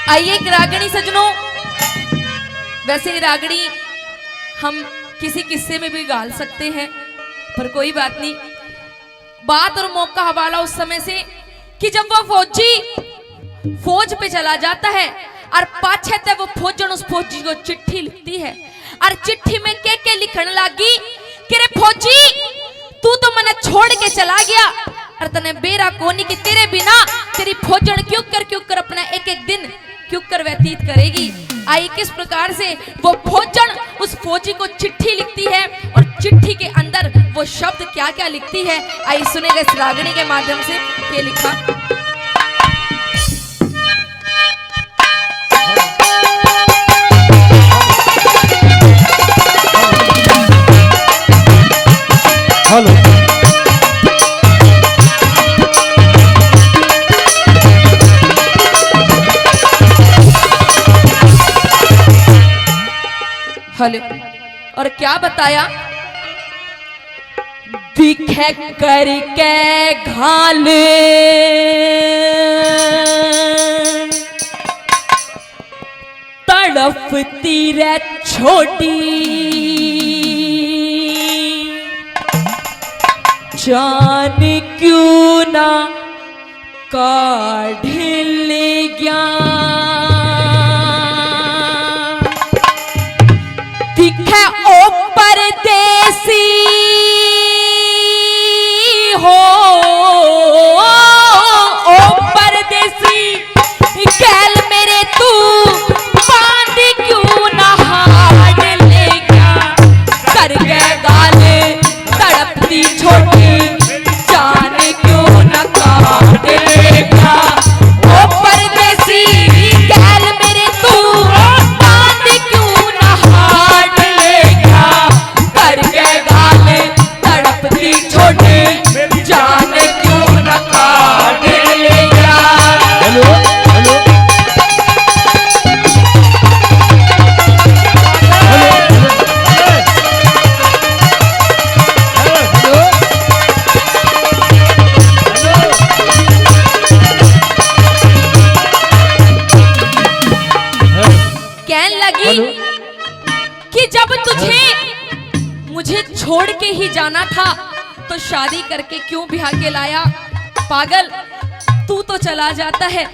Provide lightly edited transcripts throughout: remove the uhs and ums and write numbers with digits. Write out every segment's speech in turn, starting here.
आइए एक रागणी सजनों, वैसे रागणी हम किसी किस्से में भी गाल सकते हैं, पर कोई बात नहीं। बात और मौका हवाला उस समय से कि जब वो फौजी फौज पे चला जाता है और पाछे तक वो फौजन उस फौजी को चिट्ठी लिखती है और चिट्ठी में के लिखने लगी कि रे फौजी तू तो मने छोड़ के चला गया और तने बेरा कोनी कि तेरे बिना तेरी फौजन क्यों कर अपना एक एक दिन क्यों कर व्यतीत करेगी। आई किस प्रकार से वो फौजन उस फौजी को चिट्ठी लिखती है और चिट्ठी के अंदर वो शब्द क्या क्या लिखती है, आई सुनेगा इस रागणी के माध्यम से। क्या लिखा? हेलो हेलो और क्या बताया? दिखे करके घाल तड़पती रे छोटी जान क्यों ना काढ़ ले गया। दिखे ओ परदेसी हो ओ परदेसी गैल मेरे तू बांध क्यों ना हाथ ले गया। कर गए गाल तड़पती छोटी जान क्यों ना काट ले गया। ओ परदेसी गैल मेरे तू बांध क्यों ना हाथ ले गया। कर गए गाल तड़पती छोटी जान क्यों ना काट ले गया। हेलो हेलो कहने लगी कि जब तुझे मुझे छोड़ के ही जाना था तो शादी करके क्यों ब्याह के लाया। पागल तू तो चला जाता है,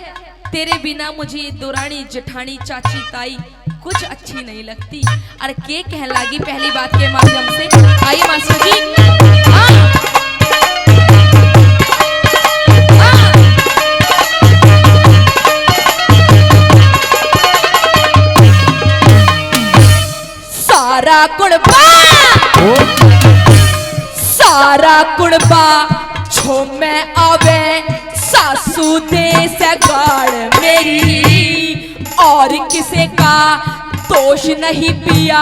तेरे बिना मुझे ये दुरानी जेठानी चाची ताई कुछ अच्छी नहीं लगती। और के कह लगी पहली बात के माध्यम से। आइए मास्टर जी। सारा कुड़बा छो में आवे सासू दे से गाड़ मेरी और किसे का दोष नहीं पिया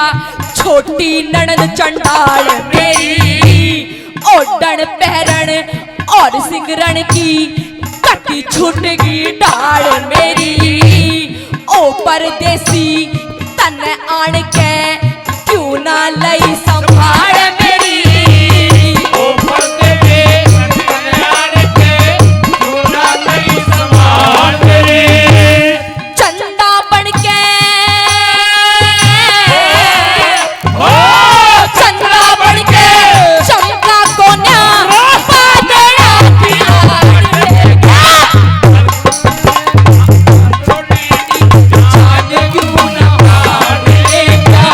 छोटी ननद चंडाल मेरी। ओडन पहरण और सिंगरण की कटी छूट गई डाल मेरी। ओ परदेसी तन आण के क्यों ना लई संभाल मेरी। ओ परदेसी तन आण के क्यों ना लई संभाल मेरी। चंदा बन के चंदा बन के चमका कोन्या बादड़ा जान क्यों ना हार लेगा।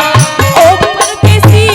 ओ परदेसी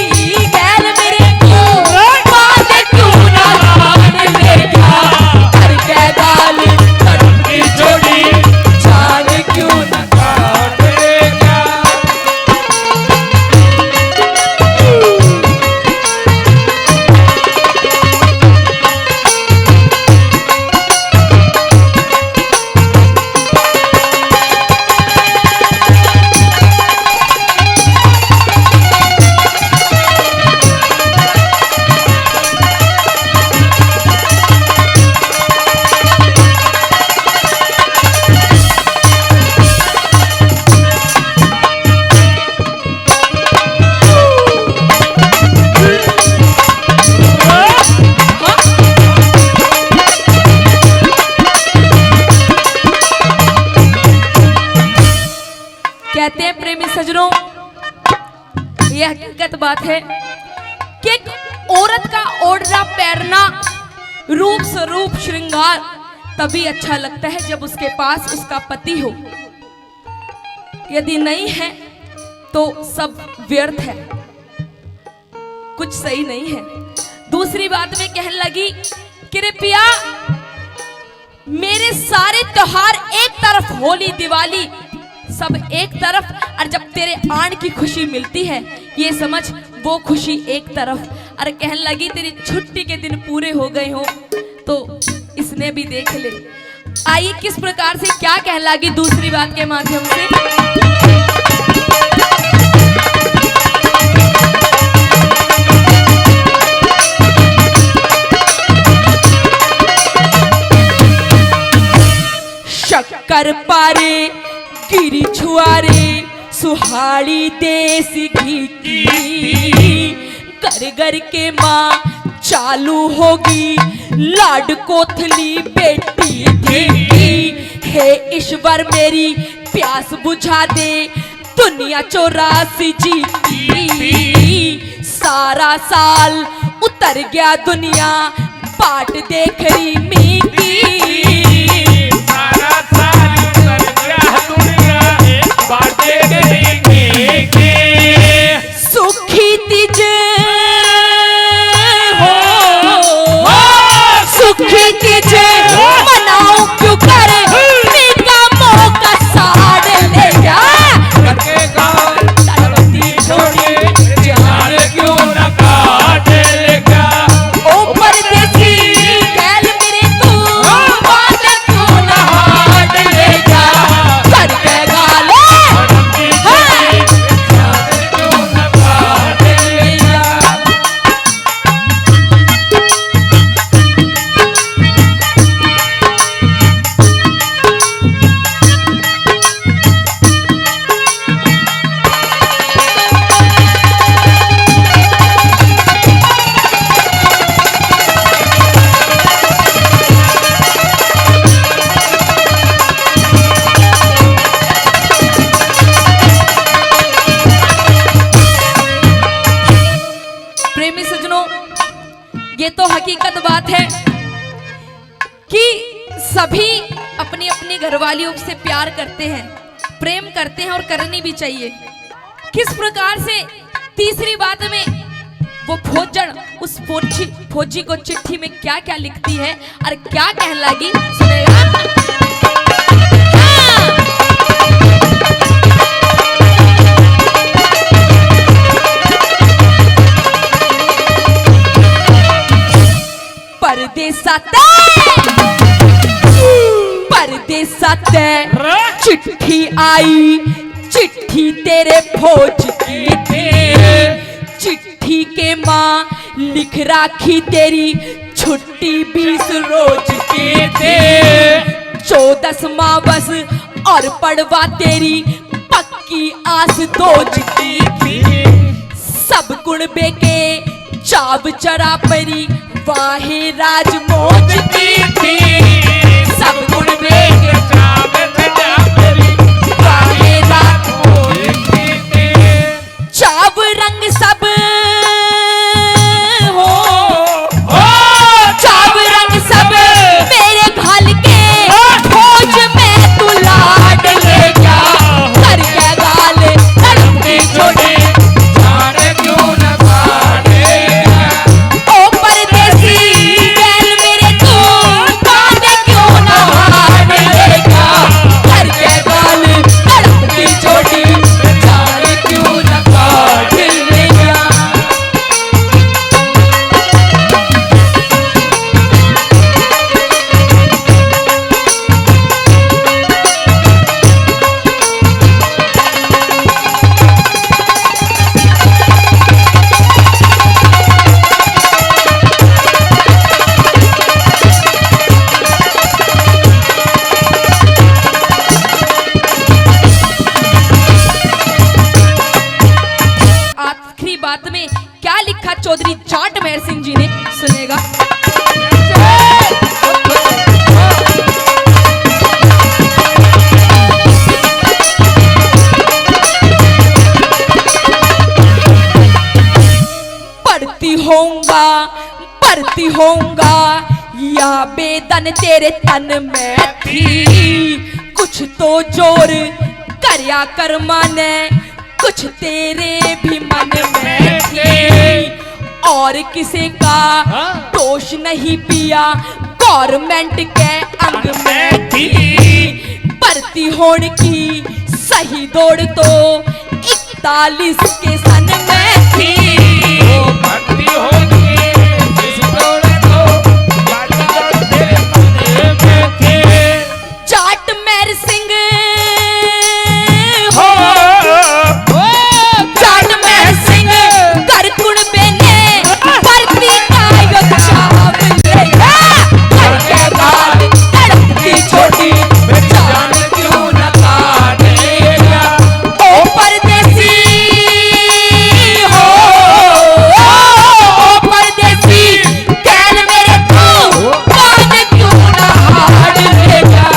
कहते हैं प्रेमी सजनों, यह हकीकत बात है कि एक औरत का ओढ़ना पहनना, रूप स्वरूप श्रृंगार तभी अच्छा लगता है जब उसके पास उसका पति हो। यदि नहीं है तो सब व्यर्थ है, कुछ सही नहीं है। दूसरी बात में कहने लगी, कृपया मेरे सारे त्योहार एक तरफ, होली दिवाली सब एक तरफ, और जब तेरे आन की खुशी मिलती है ये समझ वो खुशी एक तरफ। और कहने लगी तेरी छुट्टी के दिन पूरे हो गए हो तो इसने भी देख ले। आइए किस प्रकार से क्या कहने लगी दूसरी बात के माध्यम से। शक्कर पारे गिरी छुआरे सुहाड़ी देश घी की, घर घर के माँ चालू होगी लाड कोथली बेटी थी। हे ईश्वर मेरी प्यास बुझा दे दुनिया 84 जी की। सारा साल उतर गया दुनिया बाट देख रही मी की। सुखी तीज हो, सुखी तीज मनाओ क्यों कर का मौका साड़ ले जा। क्यों न काट लेगा ओ परदेसी गैल मेरे तू बात क्यों न हाट ले जा। करके गाले प्रेमी सजनों, ये तो हकीकत बात है कि सभी अपनी अपनी घरवालियों से प्यार करते हैं, प्रेम करते हैं और करनी भी चाहिए। किस प्रकार से तीसरी बात में वो फौजन उस फौजी को चिट्ठी में क्या क्या लिखती है और क्या कहने लगी सुनेगा। परदेसात चिट्ठी आई, चिट्ठी तेरे फौज की थी। चिट्ठी के माँ लिख राखी तेरी छुट्टी 20 रोज की थे। 14वां बस और पड़वा तेरी पक्की आस दोज की थी। सब गुण बेके चाव चरा परी वाहे राज मौज की थी। सब गुण बेके चाव चरा परी वाहे राज मौज की थी। चाव रंग सब हो, चाव रंग सब मेरे घाल के फौज में तू लाड ले जा। कर के गाल लड़की छोड़े बात में क्या लिखा चौधरी जाट मेहर सिंह जी ने सुनेगा। धड़कन तेरे तन में थी, कुछ तो जोर करया कर माने, कुछ तेरे भी मन में थी। और किसी का दोष नहीं पिया, गवर्नमेंट के अंग में थी। भर्ती होने की सही दौड़ तो 41 के सन में थी। भर्ती होगी इस दौड़ तो 41 तेरे मन में थी। जाट मेहर सिंह हो जाट मेहर सिंह कर कुणबे ने भर्ती का योद्धा मिलेगा। करके बाल तड़पती छोटी जान क्यों न काटेगा। ओ परदेसी हो, ओ परदेसी कहन मेरे तू कान क्यों न हार लेगा।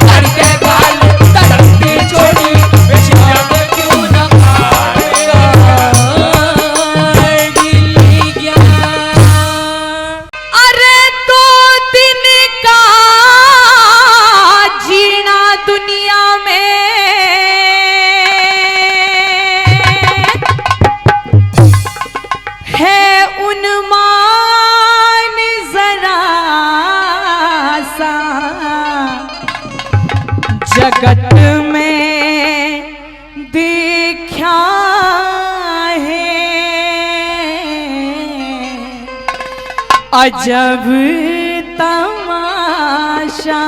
करके बाल तड़पती छोटी जान क्यों न काटेगा। अरे 2 दिन का जीना दुनिया में है उन्मान जरा सा, जगत में देखा है अजब तमाशा।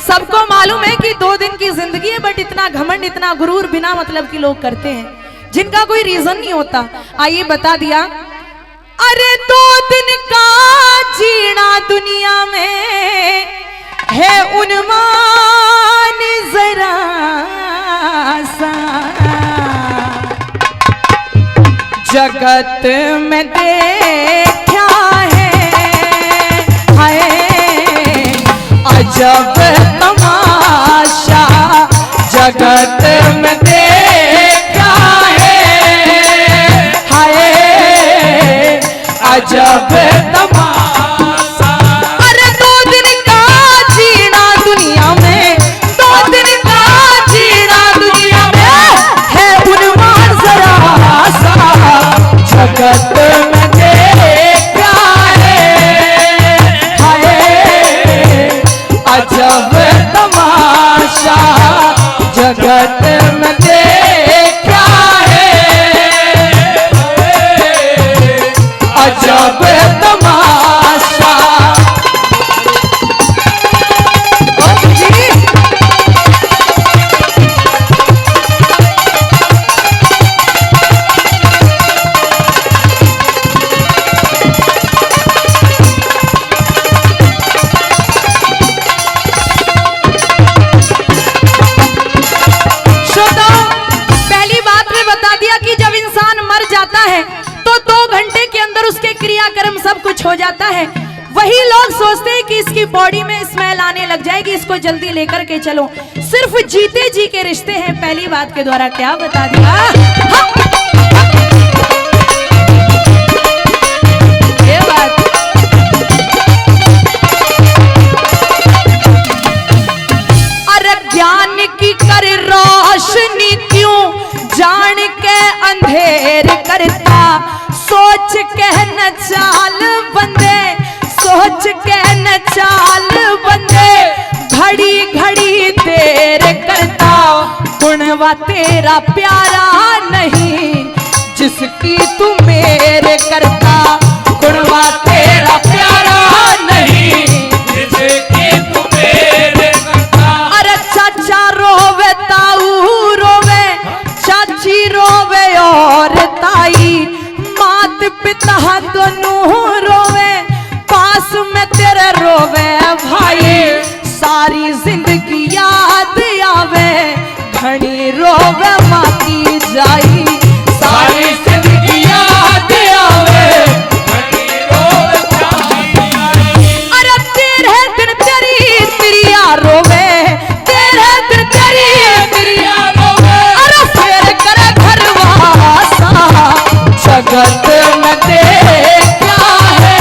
सबको मालूम है कि 2 दिन की जिंदगी है, बट इतना घमंड इतना गुरूर बिना मतलब के लोग करते हैं, जिनका कोई रीजन नहीं होता। आइए बता दिया। अरे 2 दिन का जीना दुनिया में है उन्मान जरा सा, जगत में देखा है हाय अजब तमाशा। जगत में देखा है हाय अजब तमाशा। अरे 2 दिन का जीना दुनिया में, 2 दिन का जीना दुनिया में है उन्मान जरा सा, जगत में देखा है हाय अजब तमाशा। जगत में देखा है अजब तमाशा। पहली बात में बता दिया कि जब इंसान मर जाता है तो 2 घंटे के अंदर उसके क्रियाक्रम सब कुछ हो जाता है। वही लोग सोचते हैं कि इसकी बॉडी में स्मेल आने लग जाएगी, इसको जल्दी लेकर के चलो। सिर्फ जीते जी के रिश्ते हैं। पहली बात के द्वारा क्या बता दिया। ये बात अरे ज्ञान की कर रोशनी क्यों जान के अंधेर करता। सोच के न चाल बंदे, सोच के न चाल बंदे, घड़ी घड़ी देर करता। गुणवा तेरा प्यारा नहीं जिसकी तू मेरे करता। गुणवा तेरा प्यारा नहीं जिसकी तू मेरे करता। अरे चाचा रोवे ताऊ रोवे, चाची रोवे और ताई, मात पिता दोनों रोवे, पास में तेरे रोवे भाई। सारी जिंदगी याद आवे, घड़ी रोवे माँ की जाई। सारी जिंदगी याद आवे, घड़ी रोवे जाई। अरे तेरे दिन तेरी प्रिया रोवे, तेरे दिन तेरी प्रिया रोवे। अरे फिर करे घरवासा, जगत में देखा है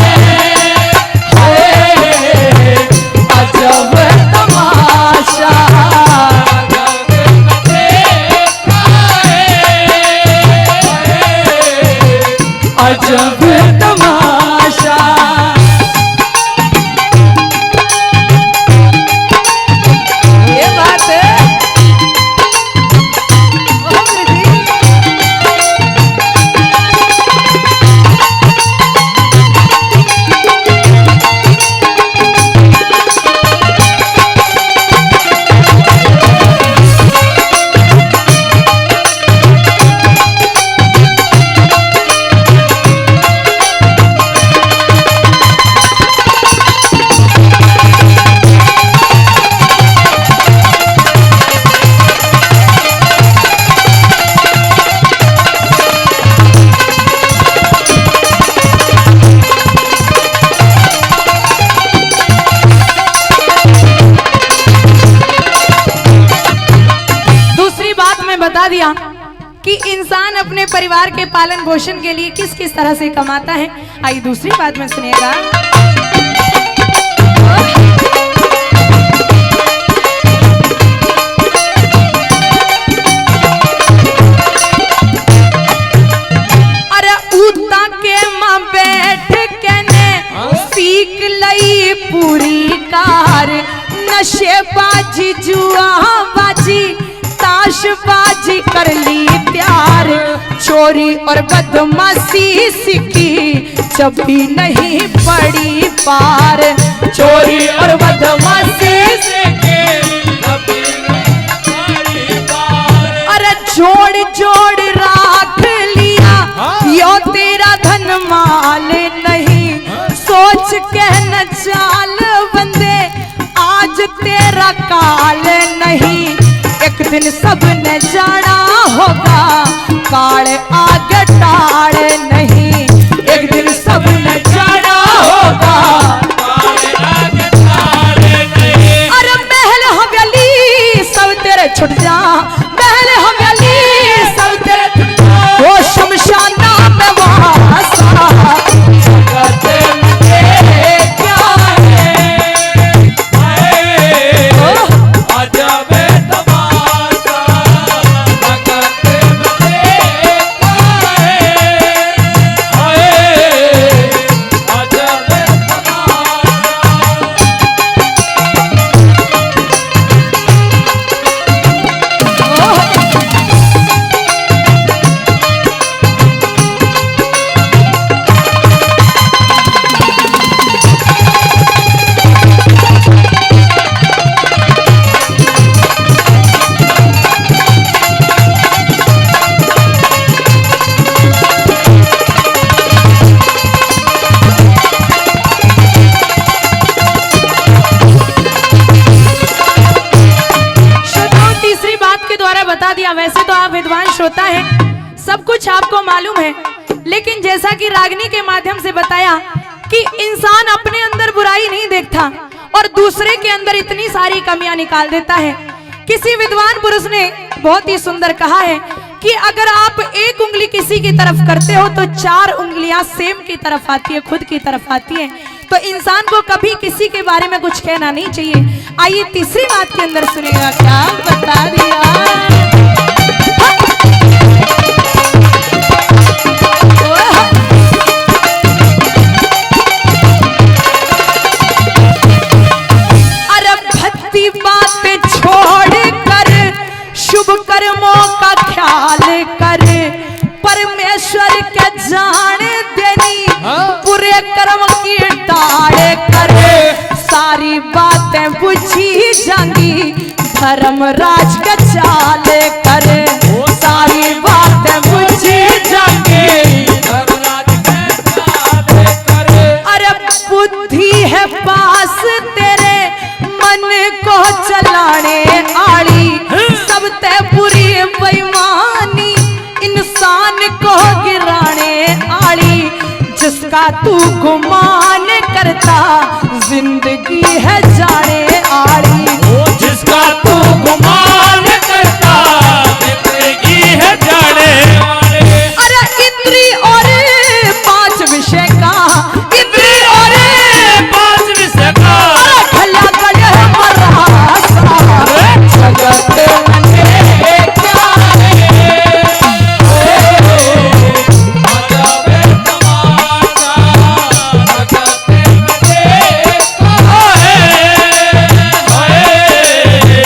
दिया कि इंसान अपने परिवार के पालन पोषण के लिए किस किस तरह से कमाता है। आइए दूसरी बात में सुनिएगा। अरे उता के मां बैठ के ने सीख लई पूरी कार, नशेबाजी जुआ बाजी ताशबाजी कर ली प्यार, चोरी और बदमाशी सीखी जब भी नहीं पड़ी पार, चोरी और बदमाशी सीखी कभी नहीं पार। अरे जोड़ जोड़ राख लिया यो तेरा धन माल नहीं, सोच के न चाल बंदे आज तेरा काल नहीं, एक दिन सब ने जाना होगा काल आगे टाल नहीं, एक दिन सब ने जाना होगा। अरे महल हवेली सब तेरे छुट जा, महल हवेली सब तेरे छुट जा, वो शमशाना में वासा करते मुझे क्या है। अजब तमाशा लगते मुझे क्या है, अजब तमाशा। तीसरी बात के द्वारा बता दिया। वैसे तो आप विद्वान श्रोता हैं, सब कुछ आपको मालूम है, लेकिन जैसा कि रागनी के माध्यम से बताया कि इंसान अपने अंदर बुराई नहीं देखता और दूसरे के अंदर इतनी सारी कमियां निकाल देता है। किसी विद्वान पुरुष ने बहुत ही सुंदर कहा है कि अगर आप एक उंगली किसी की तरफ करते हो तो 4 उंगलियां सेम की तरफ आती है, खुद की तरफ आती है। तो इंसान को कभी किसी के बारे में कुछ कहना नहीं चाहिए। आइए तीसरी बात के अंदर सुनिएगा क्या बता दिया। अरे भक्ति बातें छोड़ कर शुभ कर्मों का ख्याल कर, परमेश्वर के जान देनी बुरे कर्म की टाल कर, सारी बातें बुझी जाएंगी धर्मराज के चाल कर, सारी बातें बुझी जाएंगी। अरे बुद्धि है पास तेरे मन को चलाने आड़ी, सब ते बुरी बेईमानी इंसान को गिराने आड़ी, जिसका तू गुमान करता जिंदगी है जाने आड़ी, जिसका तू गुमान करता जिंदगी है जाने वाले। अरे इंद्री और 5 विषय का, इंद्री और 5 विषय का भला गढ़ मरासा, जगत में क्या है। अजब तमाशा लगते मुझे क्या है,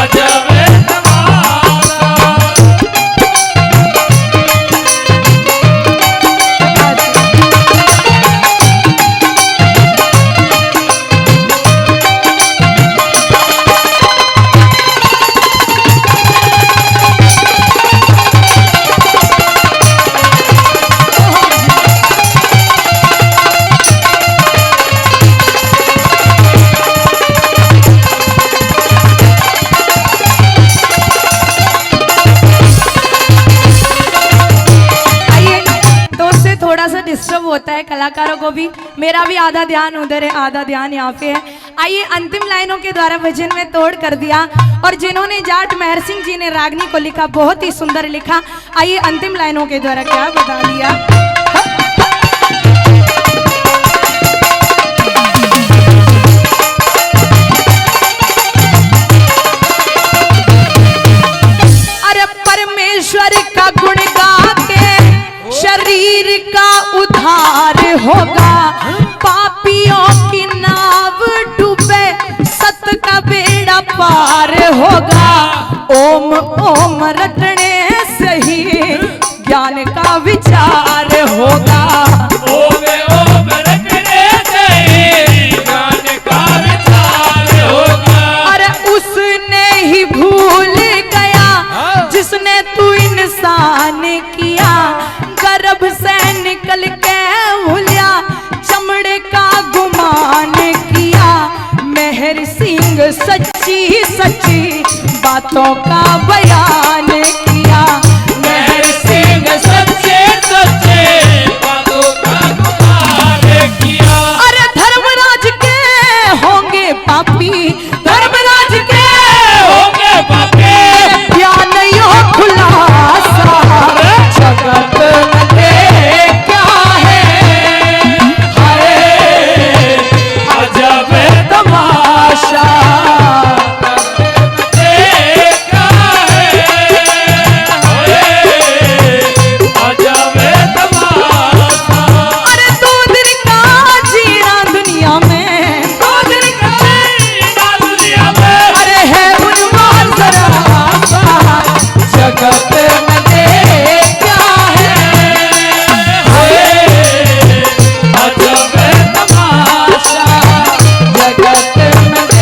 अजब तमाशा। थोड़ा सा डिस्टर्ब होता है कलाकारों को भी, मेरा भी आधा ध्यान उधर है आधा ध्यान यहाँ पे है। आइए अंतिम लाइनों के द्वारा भजन में तोड़ कर दिया। और जिन्होंने जाट मेहर सिंह जी ने रागनी को लिखा, बहुत ही सुंदर लिखा। आइए अंतिम लाइनों के द्वारा क्या बता दिया। अरे परमेश्वर का गुण गा के शरीर का उद्धार होगा, पापियों की नाव डूबे सत का बेड़ा पार होगा। ओम ओम रटने से ही ज्ञान का विचार होगा। ओम ओम रटने से ज्ञान का विचार होगा। अरे उसने ही भूल गया जिसने तू इंसान किया, गर्भ से निकल के भूलिया चमड़े का गुमान किया। मेहर सिंह सच्ची सच्ची बातों का बयान किया। मेहर सिंह सच्चे सच्चे बातों का गुमान किया। अरे धर्मराज के होंगे पापी, धर्मराज के होंगे पापी, ज्ञान यो खुलासा जगत में क्या है। हाय अजब तमाशा देखा है, अजब तमाशा। अरे दो दिन का जीना दुनिया में, दो दिन का जीना दुनिया में, अरे है उन्माद जरा जगत में क्या है। अजब तमाशा जगत में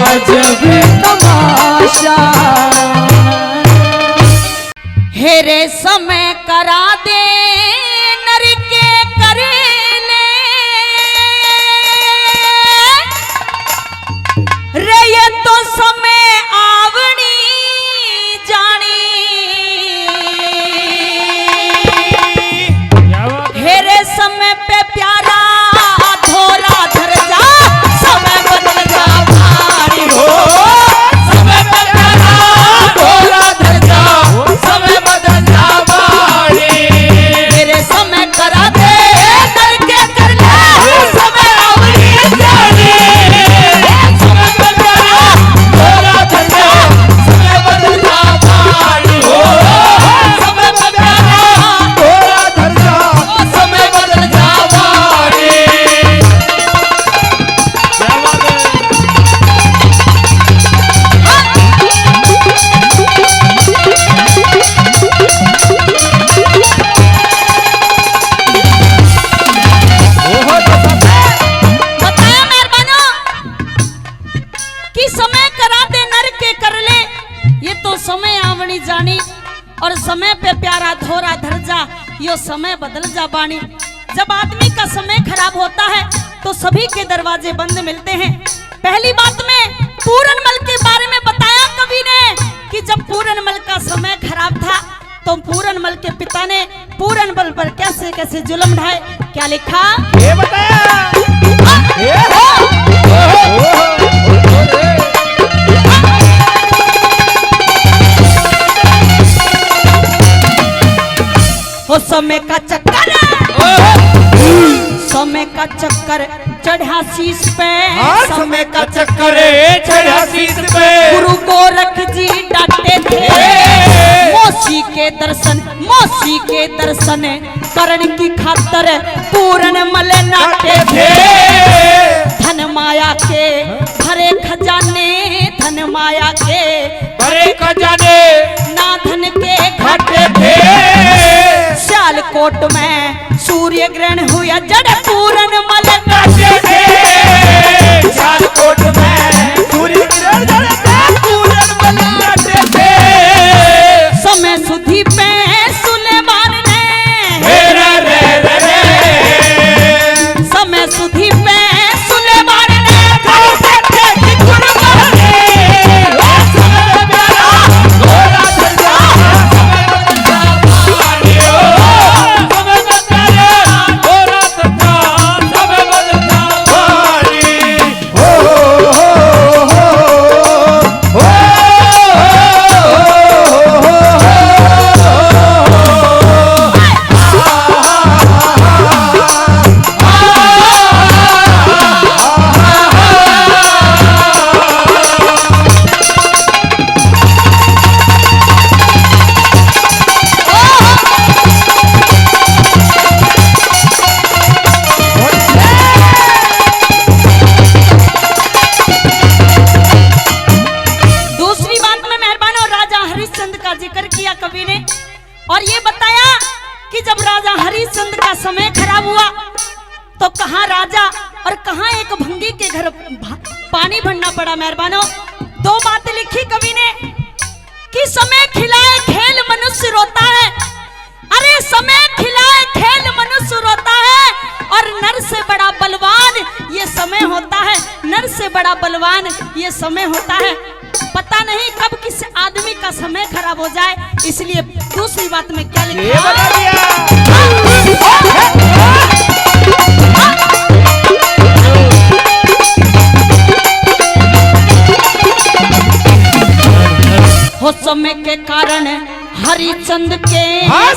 अजब तमाशा। हेरे समय करा दे नर के करेले, रे ये तो समय आवनी जानी। हेरे समय पे प्यारा धोला धर जा, समय बदल जा भारी हो। समय पे प्यारा ढोला धर जा, समय बदल जा बाड़ी। मेरे समय करा दे नर के कर ले, समय आवनी जानी। समय पे प्यारा ढोला धर जा, समय बदल जा बाड़ी हो। समय पे प्यारा ढोला धर जा, समय बदल जा बाड़ी। क्या बात है? बताया मेहरबानो कि समय करा दे नर के कर ले, ये तो समय आवनी जानी। और समय पे प्यारा धोरा धर जा, यो समय बदल जा बानी। जब आदमी का समय खराब होता है तो सभी के दरवाजे बंद मिलते हैं। पहली बात में पूरनमल के बारे में बताया कवि ने कि जब पूरनमल का समय खराब था तो पूरनमल के पिता ने पूरनमल पर कैसे कैसे जुल्म ढाए। क्या लिखा? ये बताया। वो समय का चक्कर, समय का चक्कर चढ़ा शीश पे, समय का चक्कर चढ़ा शीश पे। गुरु गोरख जी डांटे थे, मौसी के दर्शन करण की खातर पूरनमल नाटे थे। धन माया के भरे खजाने, धन माया के भरे खजाने ना धन के घाटे थे। सियालकोट में सूर्य ग्रहण हुआ, जड़ पूरनमल नाटे थे। सियालकोट में सूर्य ग्रहण जड़ पूरनमल नाटे थे। समय सुधी पे सुलेमान ने, समय सुधी पे सुलेमान ने समय और कहाँ एक भंगी के घर पानी भरना पड़ा। मेहरबानो, दो बातें लिखी कवि ने कि समय खिलाए खेल मनुष्य रोता है। अरे समय खिलाए खेल मनुष्य रोता है, और नर से बड़ा बलवान ये समय होता है। नर से बड़ा बलवान ये समय होता है। पता नहीं कब किस आदमी का समय खराब हो जाए, इसलिए दूसरी बात में क्या लिखा हो समय के कारण हरिचंद के,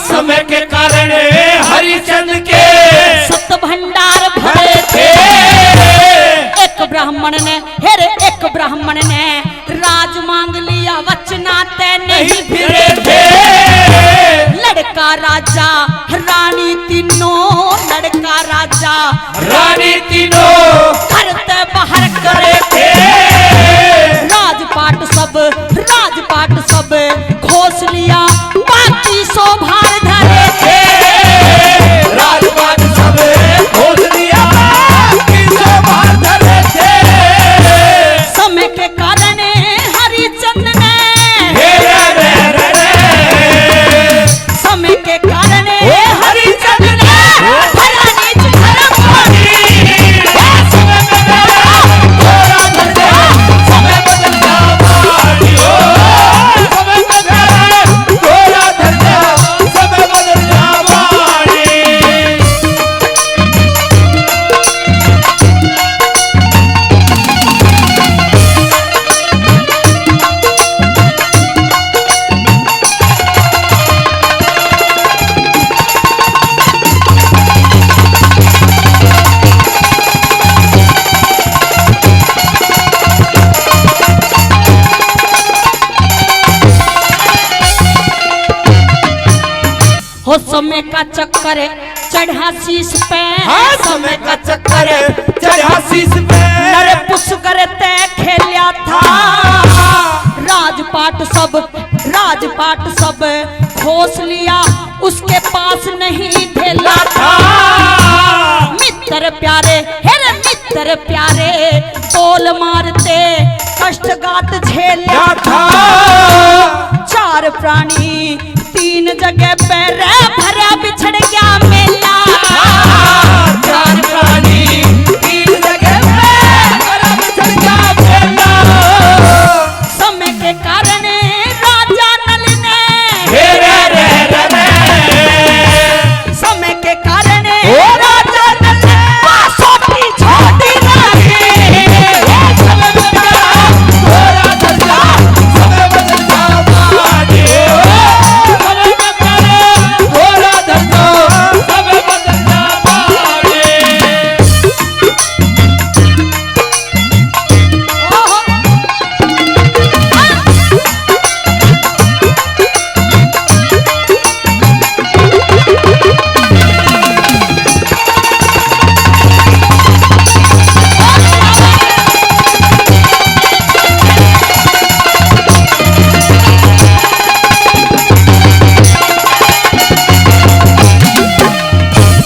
समय के कारण हरिचंद के सत भंडार भरे थे। एक ब्राह्मण ने एक ब्राह्मण ने राज मांग लिया, वचनाते नहीं फिरे थे। लड़का राजा रानी तीनों, लड़का राजा रानी तीनों करते बाहर करे थे। राजपाट सब खोस लिया, बाकी शोभार धरे थे। राजपाट सब खोस लिया, बाकी शोभार धरे थे। समय के कारण हरिचंद ने, समय के कारण हरिचंद ने भला नीच धर्म समय बदलता बाड़ी हो, समय बदलता बाड़ी। हो समय का चक्कर चढ़ा शीश पे, समय का चक्कर चढ़ा शीश पे। नर पुष करते खेलिया था। राजपाट सब खोस लिया, उसके पास नहीं ढेला था। मित्र प्यारे तोल मारते, कष्टगात झेलिया था। चार प्राणी तीन जगह पे रह भरा बिछड़ गया मेला। चार प्राणी तीन जगह पे भरा बिछड़ गया मेला। समय के कारण राजा नल ने, समय के कारण राजा नल ने बासोटी छोटी नहीं। समय बदलता बाड़ी हो, समय बदलता बाड़ी।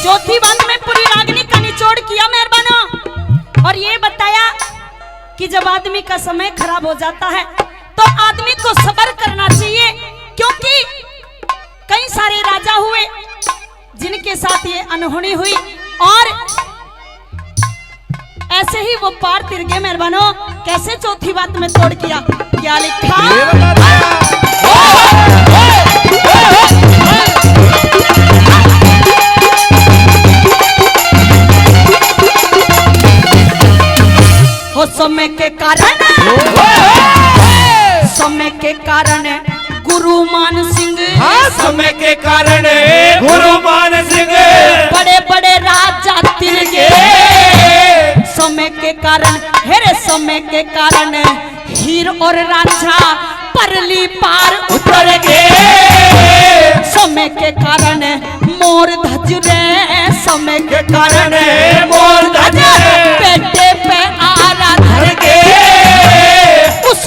चौथी बात में पूरी रागनी का निचोड़ किया मेहरबानो, और ये बताया कि जब आदमी का समय खराब हो जाता है तो आदमी को सब्र करना चाहिए, क्योंकि कई सारे राजा हुए जिनके साथ ये अनहोनी हुई, और ऐसे ही वो पार तिर गए मेहरबानो। कैसे चौथी बात में तोड़ किया, क्या लिखा हो समय के कारण, समय के कारण गुरु मान सिंह, समय के कारण गुरु मान सिंह बड़े बड़े राजा तिर गए। समय के कारण समय के कारण हीर और रांझा परली पार उतर गए। समय के कारण मोर धज रे, समय के कारण मोर धज बेटे पे आरा धर के। उस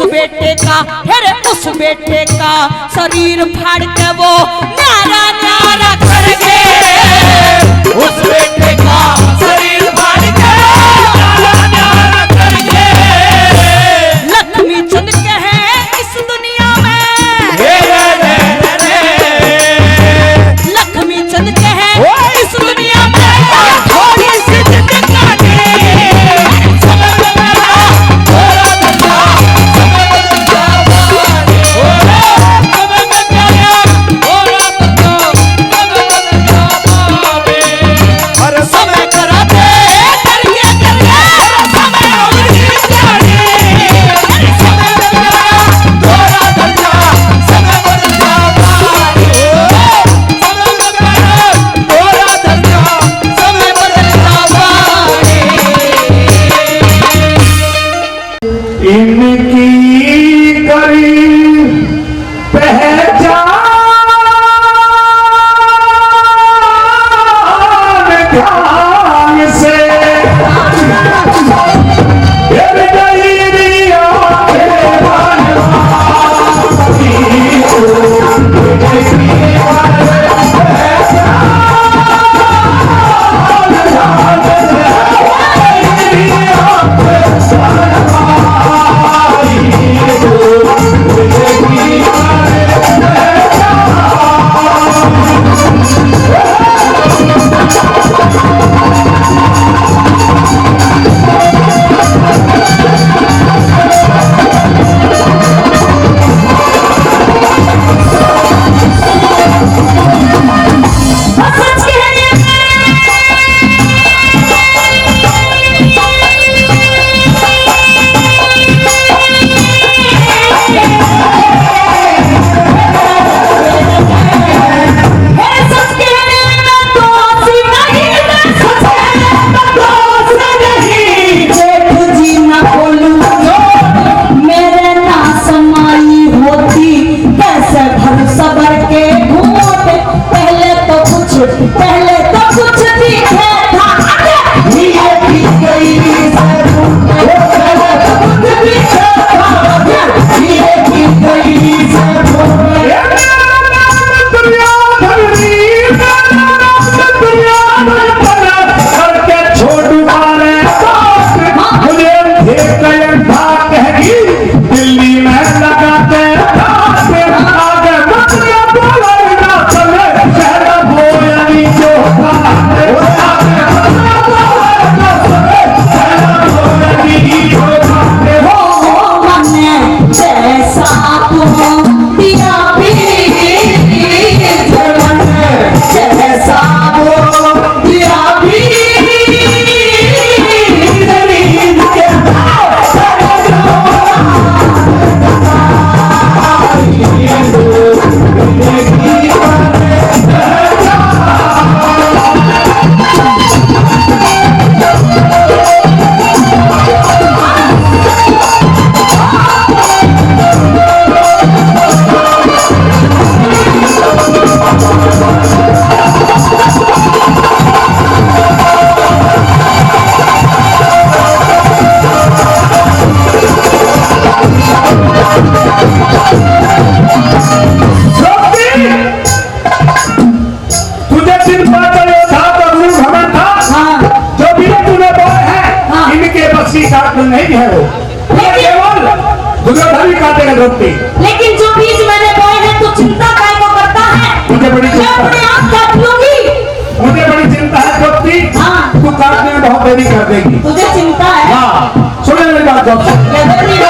बेटे का शरीर फाड़ के वो न्यारा न्यारा कर गए। उस बेटे का शरीर फाड़ के किसी का नहीं है वो केवल दुर्योधन ही काटेगा द्रौपदी। लेकिन जो बीज मैंने बोए हैं तो चिंता काय को करता है। मुझे बड़ी मैं चिंता अपने आप काट लूंगी। मुझे बड़ी चिंता है द्रौपदी। हाँ। तू काटने में बहुत देरी कर देगी। तुझे चिंता है? हाँ सुने मेरी बात द्रौपदी। ये बड़ी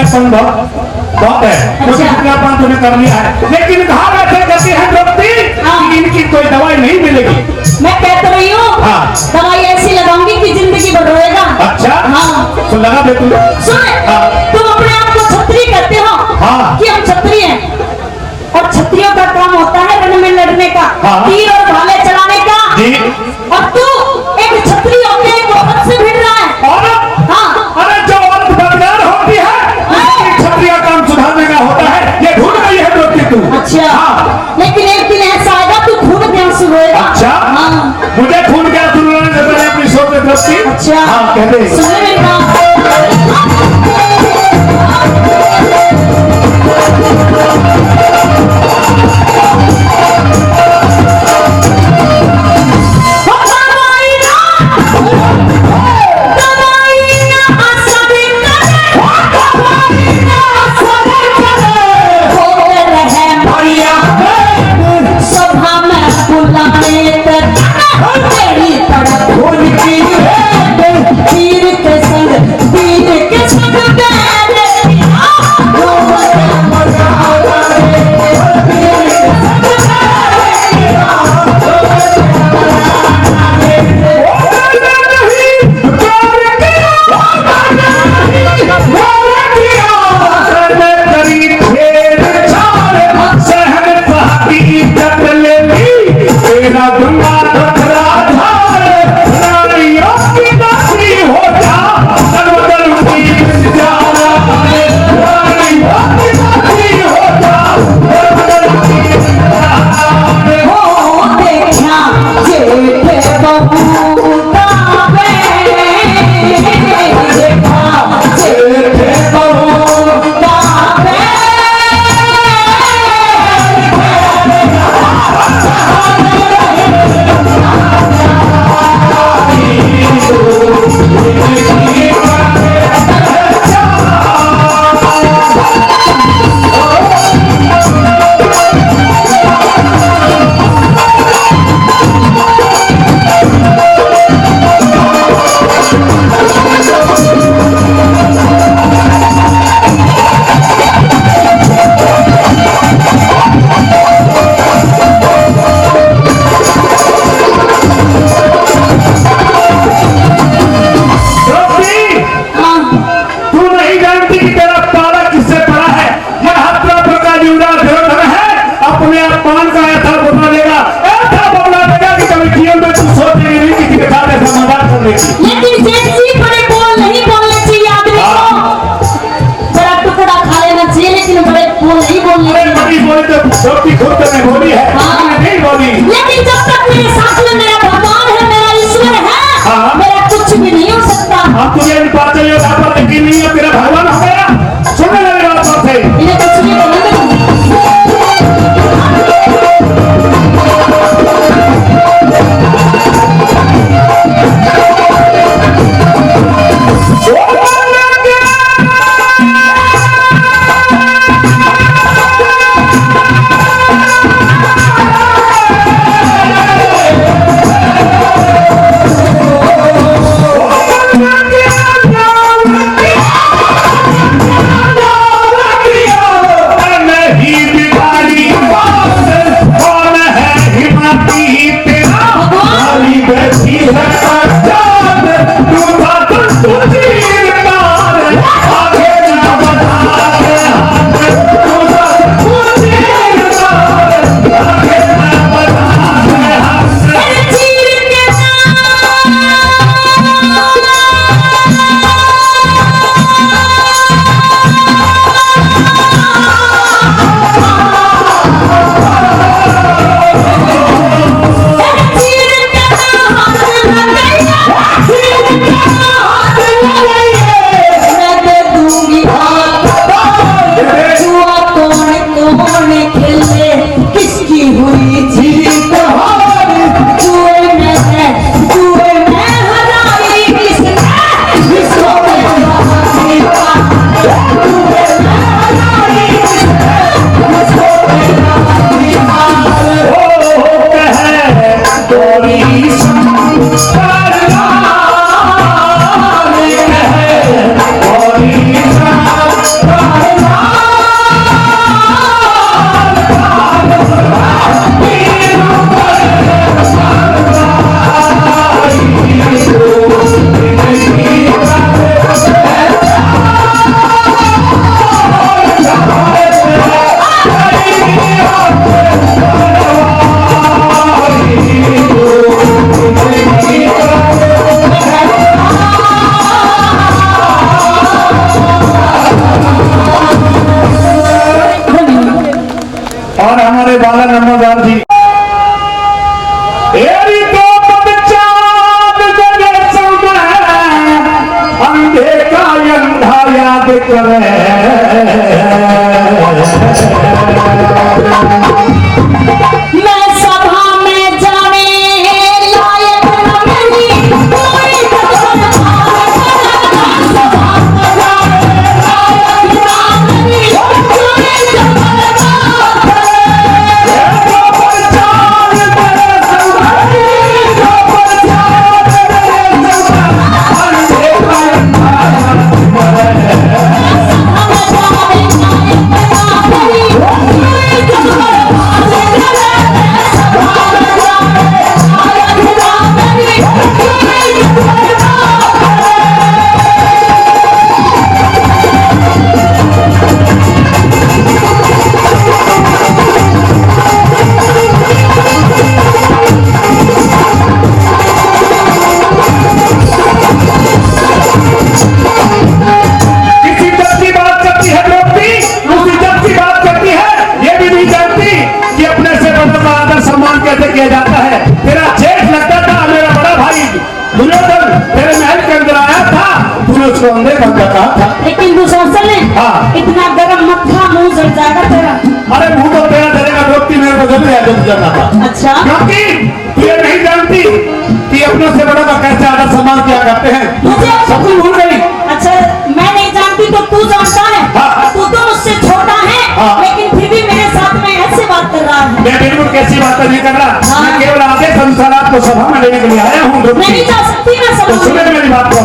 संभव बहुत है। मुझे विज्ञापन तूने कर लिया है, लेकिन घर बैठे कहती है द्रौपदी कि इनकी कोई दवाई नहीं मिलेगी। मैं कह तो रही हूँ हाँ। दवाई ऐसी लगाऊंगी कि जिंदगी भर रोएगा। अच्छा हाँ। तो लगा दे तू। सुन तुम अपने आप को क्षत्रिय कहते हो हाँ। कि हम क्षत्रिय हैं और क्षत्रियों का काम होता है रण में लड़ने का, हाँ। तीर और भाले चलाने का। जी। और तू एक क्षत्रिय होकर एक औरत से भिड़ रहा है। औरत? हाँ। अरे जो औरत बदकार होती है क्षत्रिय का काम सुधारने का होता है, ये भूल गई है द्रौपदी तू। अच्छा हाँ। लेकिन एक दिन ऐसा आएगा तू खून के आंसू रोएगा। अच्छा हाँ। मुझे खून के आंसू रोने से पहले अपनी सोच में द्रौपदी। अच्छा हाँ कह दे। सुन मेरी बात। करने की। लेकिन जेठ जी बड़े बोल नहीं बोलने चाहिए आदमी को। बड़ा टुकड़ा खा लेना चाहिए लेकिन बड़े बोल नहीं बोलने अरे चाहिए। बड़ी बोली तो छोटी खुद तो नहीं बोली है, हाँ। नहीं बोली। लेकिन जब तक मेरे साथ में मेरा भगवान है, मेरा ईश्वर है, हाँ। मेरा कुछ भी नहीं हो सकता। अब तुझे इन बातें ये पर यकीन नहीं है, तेरा भगवान हो गया। सुनने लगे बात से इन्हें कुछ नहीं बोलने बाला नमोदार जी एरी तो चांद जगे समय अंधे का अंधा याद करे मैं सभा में जाने लायक न मिली कोई किया जाता है। तेरा जेठ लगता था, मेरा बड़ा भाई दुर्योधन तेरे महल के अंदर आया था, तूने उसको अंधे बन कहा था। लेकिन दुशासन ने इतना गरम मत खा, मुंह जल जाएगा तेरा। अरे मुंह तो तेरा जलेगा, व्यक्ति मेरे को जल जाता था। अच्छा, क्योंकि तू ये नहीं जानती कि अपनों से बड़ा का कैसे आदर सम्मान किया करते हैं। मुझे सब कुछ भूल गई। अच्छा, मैं नहीं जानती तो तू जानता है। तू तो मुझसे छोटा है, लेकिन फिर भी मेरे साथ में ऐसे बात कर रहा है। मैं बिल्कुल कैसी बात नहीं कर रहा, मैं केवल आधे संसारात को सभा में लेने के लिए आया हूँ। मैं नहीं जा सकती ना तो सुने मेरी बात को।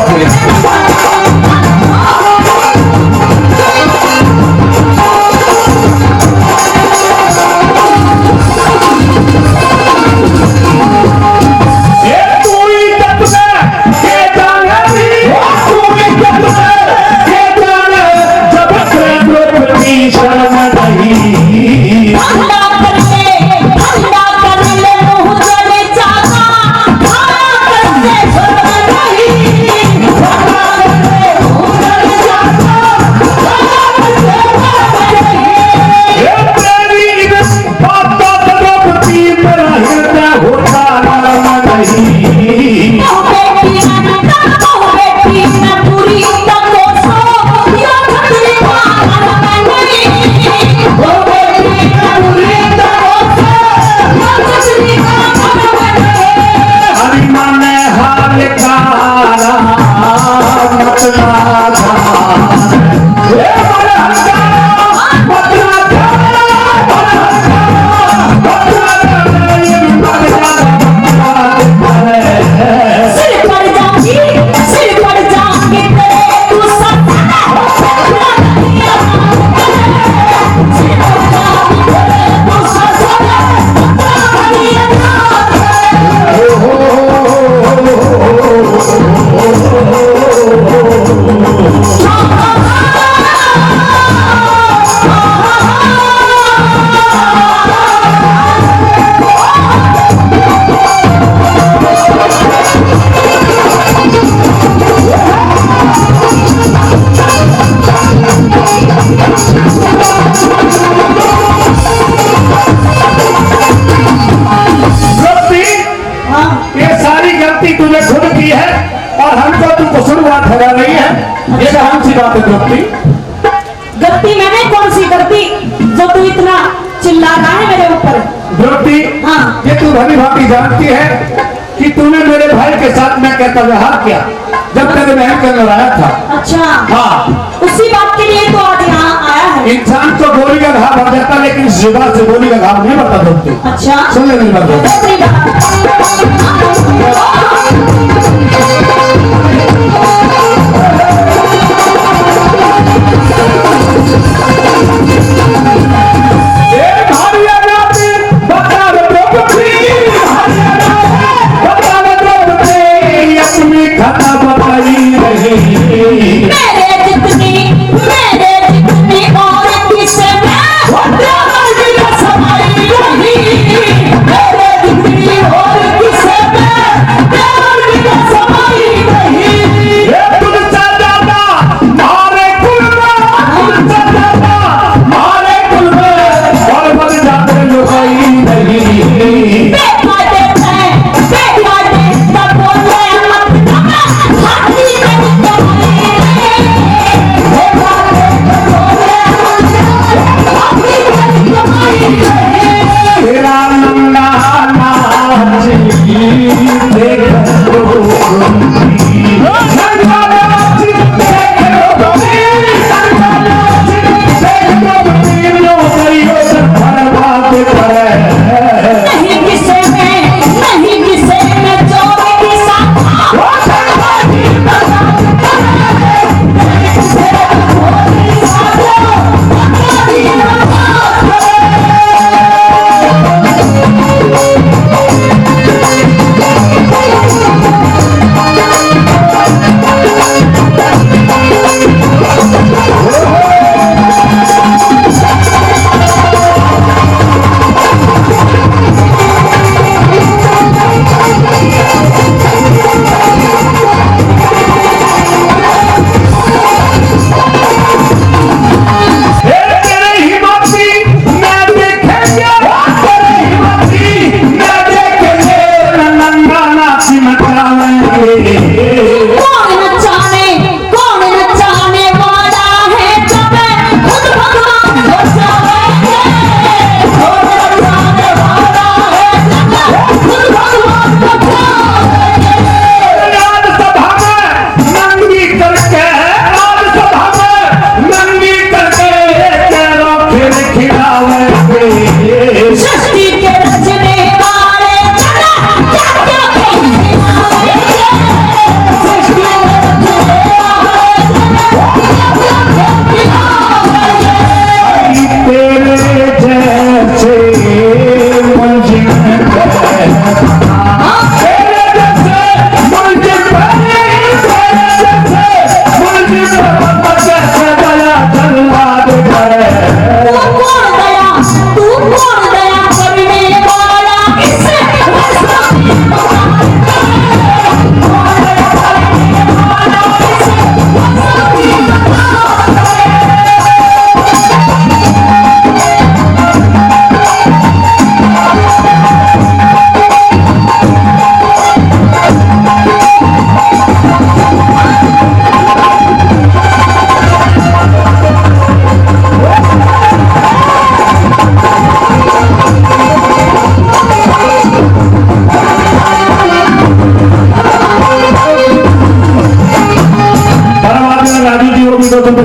ठंडा कर ले मुँह जले जाना, ठंडा कर ले और हमको तू कसूरवार ठहरा रही है। ये कौन सी बात है द्रौपदी? गलती मैंने कौन सी करती जो तू इतना चिल्ला रहा है मेरे ऊपर? द्रौपदी, हाँ। ये तू भली भांति जानती है कि तूने मेरे भाई के साथ मैं कहता व्यवहार किया जब तेरे बहन का लड़ाया था। अच्छा, हाँ, उसी बात के लिए तो आज यहाँ आया है। इंसान तो गोली का घाव भर जाता लेकिन जुबान से गोली का घाव नहीं भरता द्रौपदी। अच्छा, सुन ले मेरी बात। अपनी बात।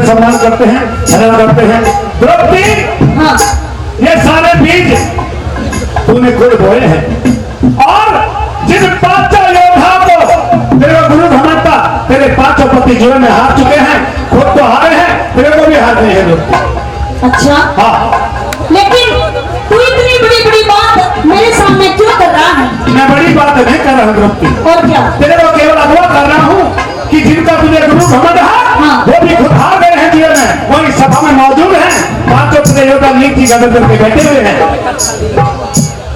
सम्मान करते हैं, हैरान करते हैं। द्रौपदी, हाँ, ये सारे बीज तूने खुद बोए हैं और जिन पांचों योद्धा को तेरे गुरु घमंडा तेरे पांचों पति जीवन में हार चुके हैं, खुद तो हारे हैं, तेरे को भी हार नहीं है द्रौपदी। अच्छा, हाँ, लेकिन तू इतनी बड़ी बड़ी बात मेरे सामने क्यों कर रहा है? मैं बड़ी बात नहीं कर रहा हूँ द्रौपदी, और क्या? तेरे को केवल अगवा कर रहा हूँ कि जिनका तुझे गुरु घमंड है, हाँ। वो भी खुद हार गए हैं जीवन में, वही सभा में मौजूद हैं, पांचों पति योद्धा नीति गदर करके बैठे हुए हैं।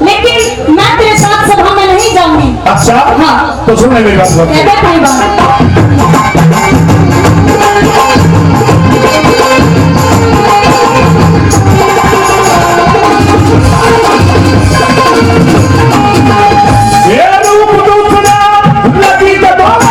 लेकिन मैं तेरे साथ सभा में नहीं जाऊंगी। अच्छा, हाँ। तो सुन ले मेरी बात। कहते कोई बात ये रूप दूसरा लगी तो बाबा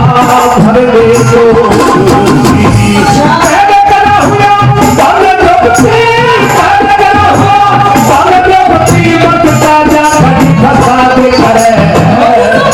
भर ले तो पहले करा हुआ बाल द्रौपदी पहले करा हुआ बाल द्रौपदी मत ताजा घड़ी फसा दे करे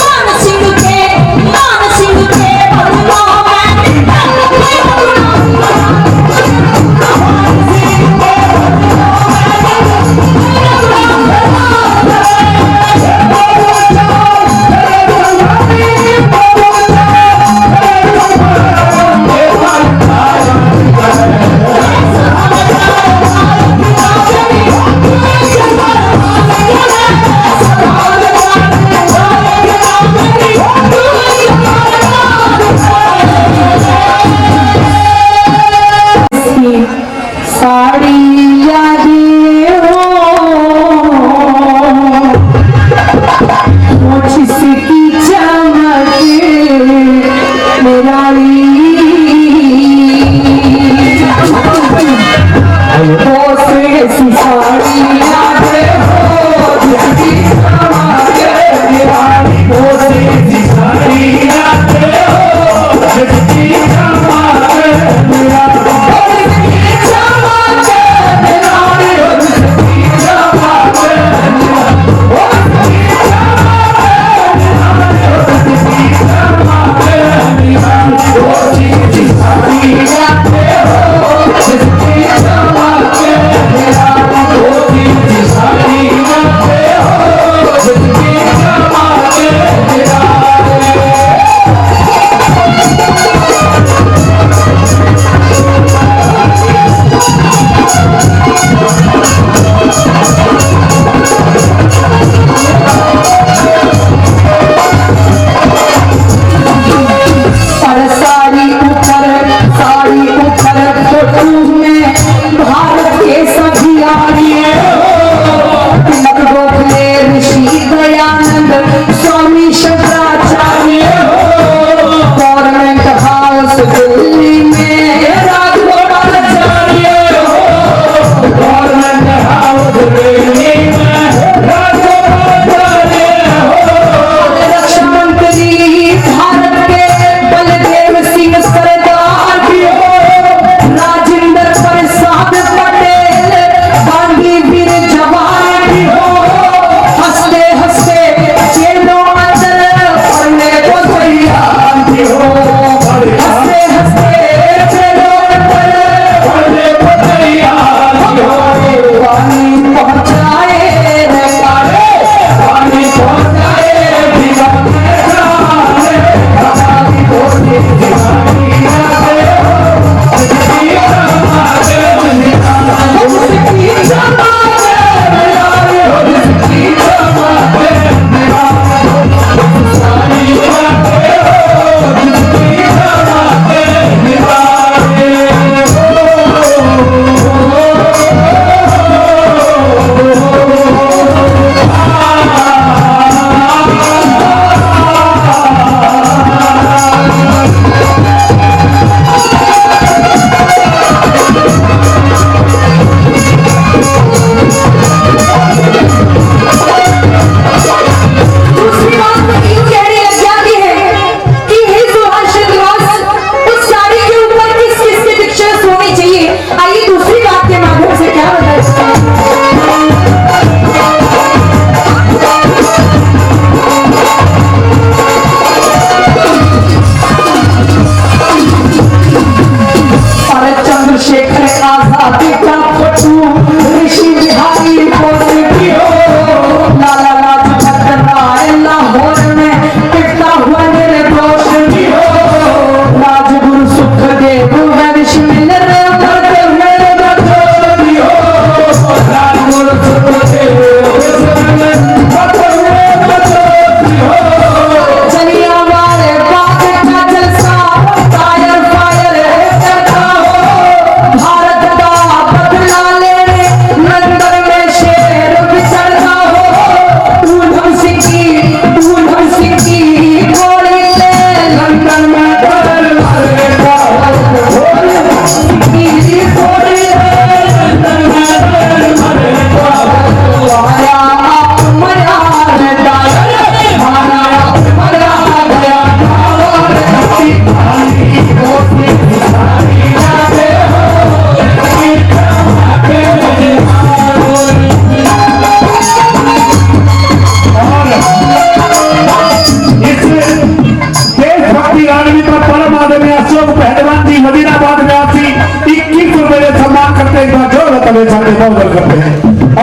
रागनी पर परम आदमी अशोक पहलवान जी मदीनाबाद में आपसी 21 रुपए में सम्मान करते हैं। जोर बतावे सामने बहुत करते हैं।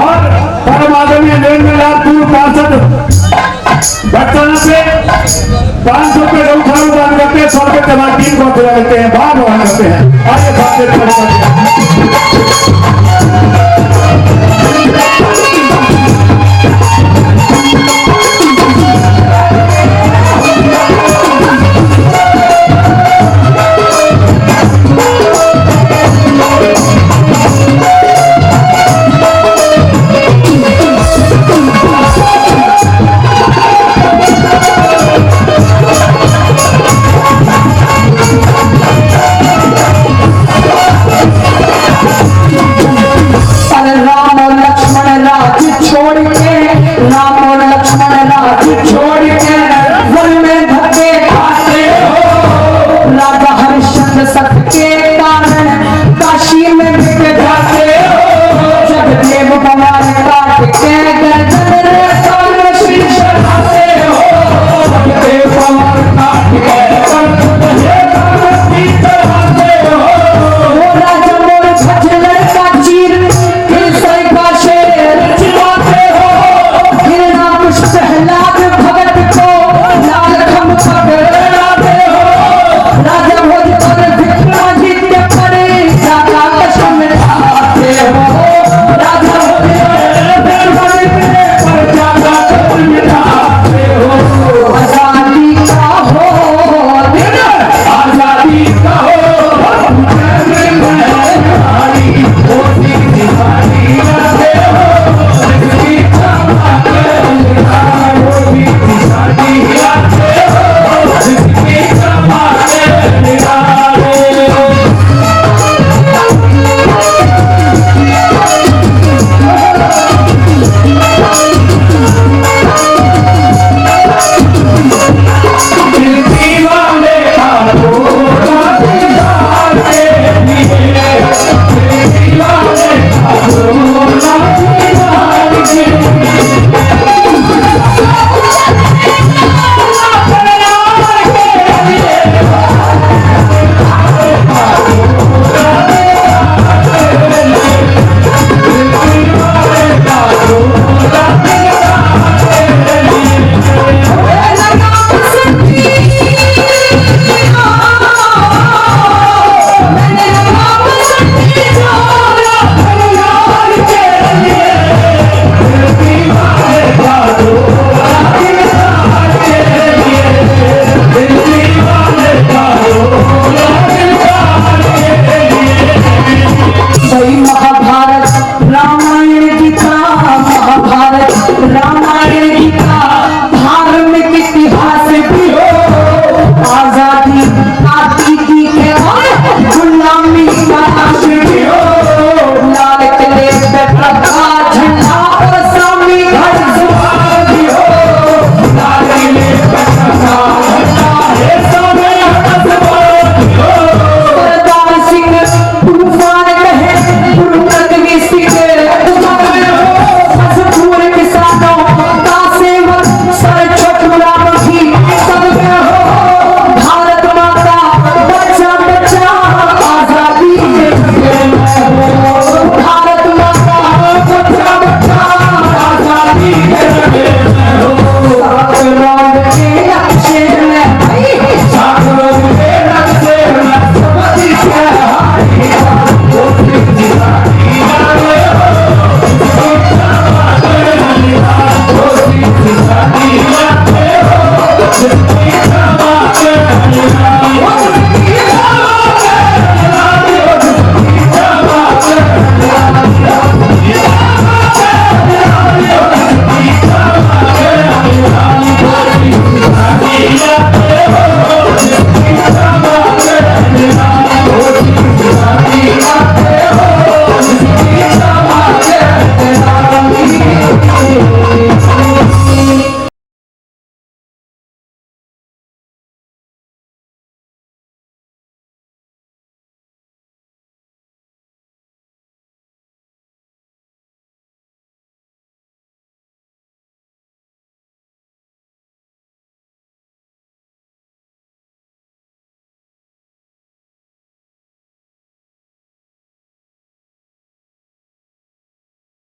और परम आदमी नरेंद्र लाल दूर पार्षद बच्चों से 500 रुपए उठाऊ दान करते हैं। 100 रुपए जमा टीम को करते हैं। बाहर करते हैं। आगे